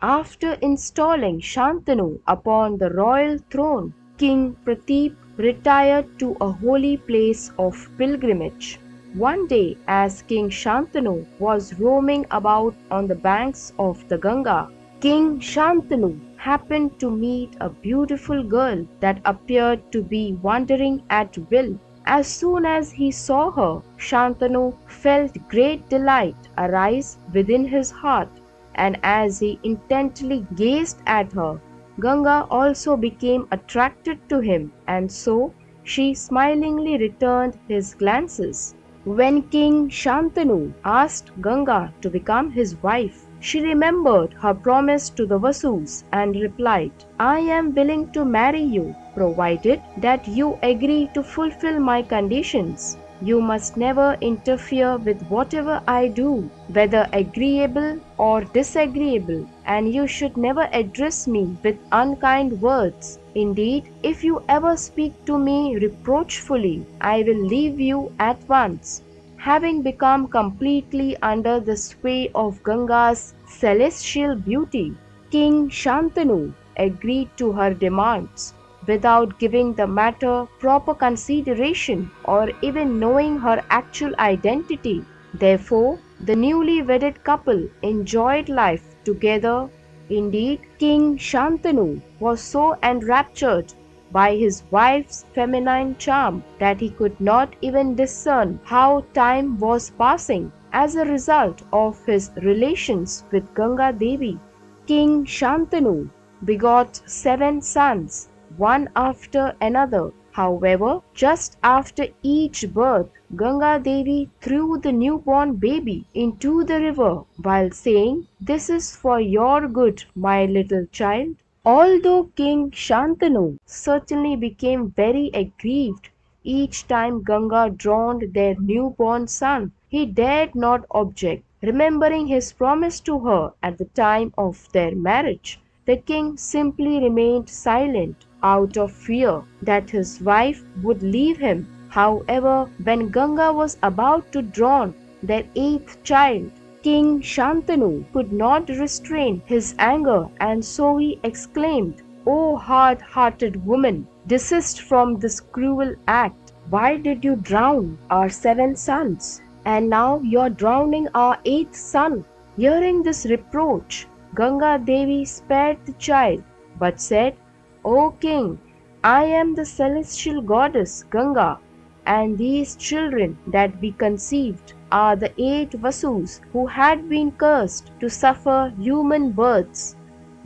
After installing Shantanu upon the royal throne, King Prateep retired to a holy place of pilgrimage. One day, as King Shantanu was roaming about on the banks of the Ganga, King Shantanu happened to meet a beautiful girl that appeared to be wandering at will. As soon as he saw her, Shantanu felt great delight arise within his heart, and as he intently gazed at her, Ganga also became attracted to him, and so she smilingly returned his glances. When King Shantanu asked Ganga to become his wife, she remembered her promise to the Vasus and replied, I am willing to marry you, provided that you agree to fulfill my conditions. You must never interfere with whatever I do, whether agreeable or disagreeable, and you should never address me with unkind words. Indeed, if you ever speak to me reproachfully, I will leave you at once. Having become completely under the sway of Ganga's celestial beauty, King Shantanu agreed to her demands without giving the matter proper consideration or even knowing her actual identity. Therefore, the newly wedded couple enjoyed life together. Indeed, King Shantanu was so enraptured by his wife's feminine charm that he could not even discern how time was passing. As a result of his relations with Ganga Devi, King Shantanu begot 7 sons, one after another. However, just after each birth, Ganga Devi threw the newborn baby into the river while saying, This is for your good, my little child. Although King Shantanu certainly became very aggrieved each time Ganga drowned their newborn son, he dared not object, remembering his promise to her at the time of their marriage. The king simply remained silent out of fear that his wife would leave him. However, when Ganga was about to drown their eighth child, King Shantanu could not restrain his anger, and so he exclaimed, O hard-hearted woman, desist from this cruel act. Why did you drown our 7 sons? And now you are drowning our eighth son. Hearing this reproach, Ganga Devi spared the child, but said, O king, I am the celestial goddess Ganga, and these children that we conceived are the 8 Vasus who had been cursed to suffer human births.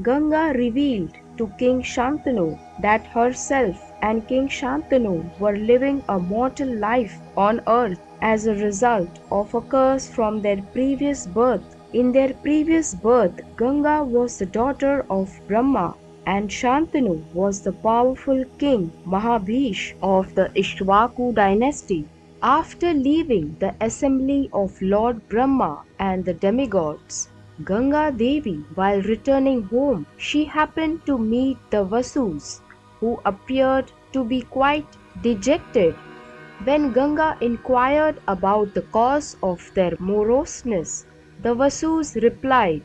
Ganga revealed to King Shantanu that herself and King Shantanu were living a mortal life on earth as a result of a curse from their previous birth. In their previous birth, Ganga was the daughter of Brahma, and Shantanu was the powerful king Mahabhish of the Ishvaku dynasty. After leaving the assembly of Lord Brahma and the demigods, Ganga Devi, while returning home, she happened to meet the Vasus, who appeared to be quite dejected. When Ganga inquired about the cause of their moroseness, the Vasus replied,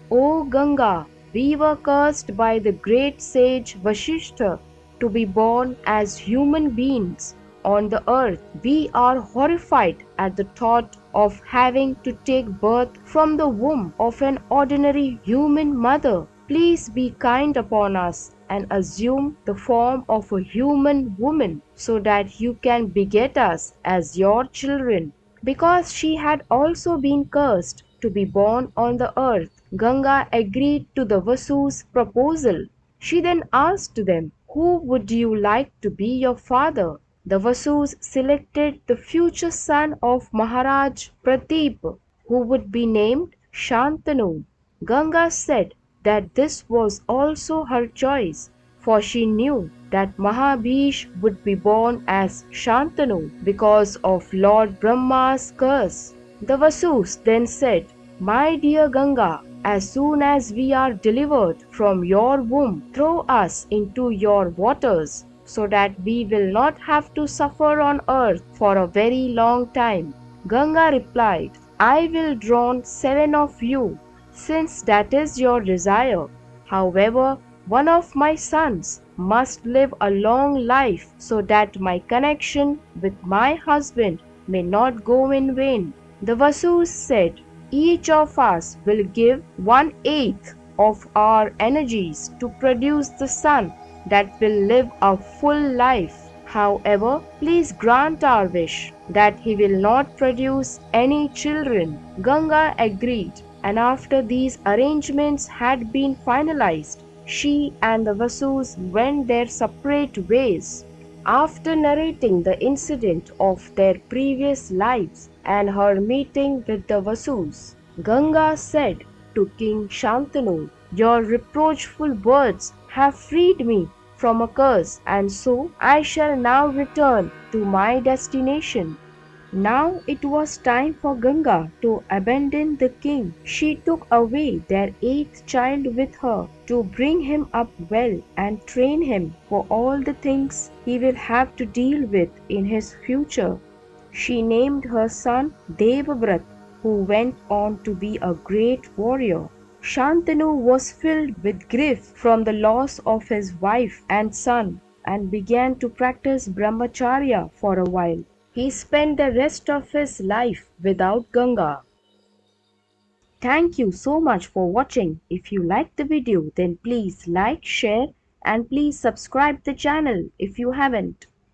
O Ganga, we were cursed by the great sage Vasishtha to be born as human beings on the earth. We are horrified at the thought of having to take birth from the womb of an ordinary human mother. Please be kind upon us and assume the form of a human woman so that you can beget us as your children. Because she had also been cursed to be born on the earth, Ganga agreed to the Vasu's proposal. She then asked them, Who would you like to be your father? The Vasus selected the future son of Maharaj Prateep, who would be named Shantanu. Ganga said that this was also her choice, for she knew that Mahabhish would be born as Shantanu because of Lord Brahma's curse. The Vasus then said, My dear Ganga, as soon as we are delivered from your womb, throw us into your waters, so that we will not have to suffer on earth for a very long time. Ganga replied, I will drown 7 of you since that is your desire. However, one of my sons must live a long life so that my connection with my husband may not go in vain. The Vasus said, each of us will give 1/8 of our energies to produce the son that will live a full life. However, please grant our wish that he will not produce any children. Ganga agreed, and after these arrangements had been finalized, she and the Vasus went their separate ways. After narrating the incident of their previous lives and her meeting with the Vasus, Ganga said to King Shantanu, your reproachful words have freed me from a curse, and so I shall now return to my destination. Now it was time for Ganga to abandon the king. She took away their eighth child with her to bring him up well and train him for all the things he will have to deal with in his future. She named her son Devavrata, who went on to be a great warrior. Shantanu was filled with grief from the loss of his wife and son and began to practice brahmacharya for a while. He spent the rest of his life without Ganga. Thank you so much for watching. If you liked the video, then please like, share, and please subscribe the channel if you haven't.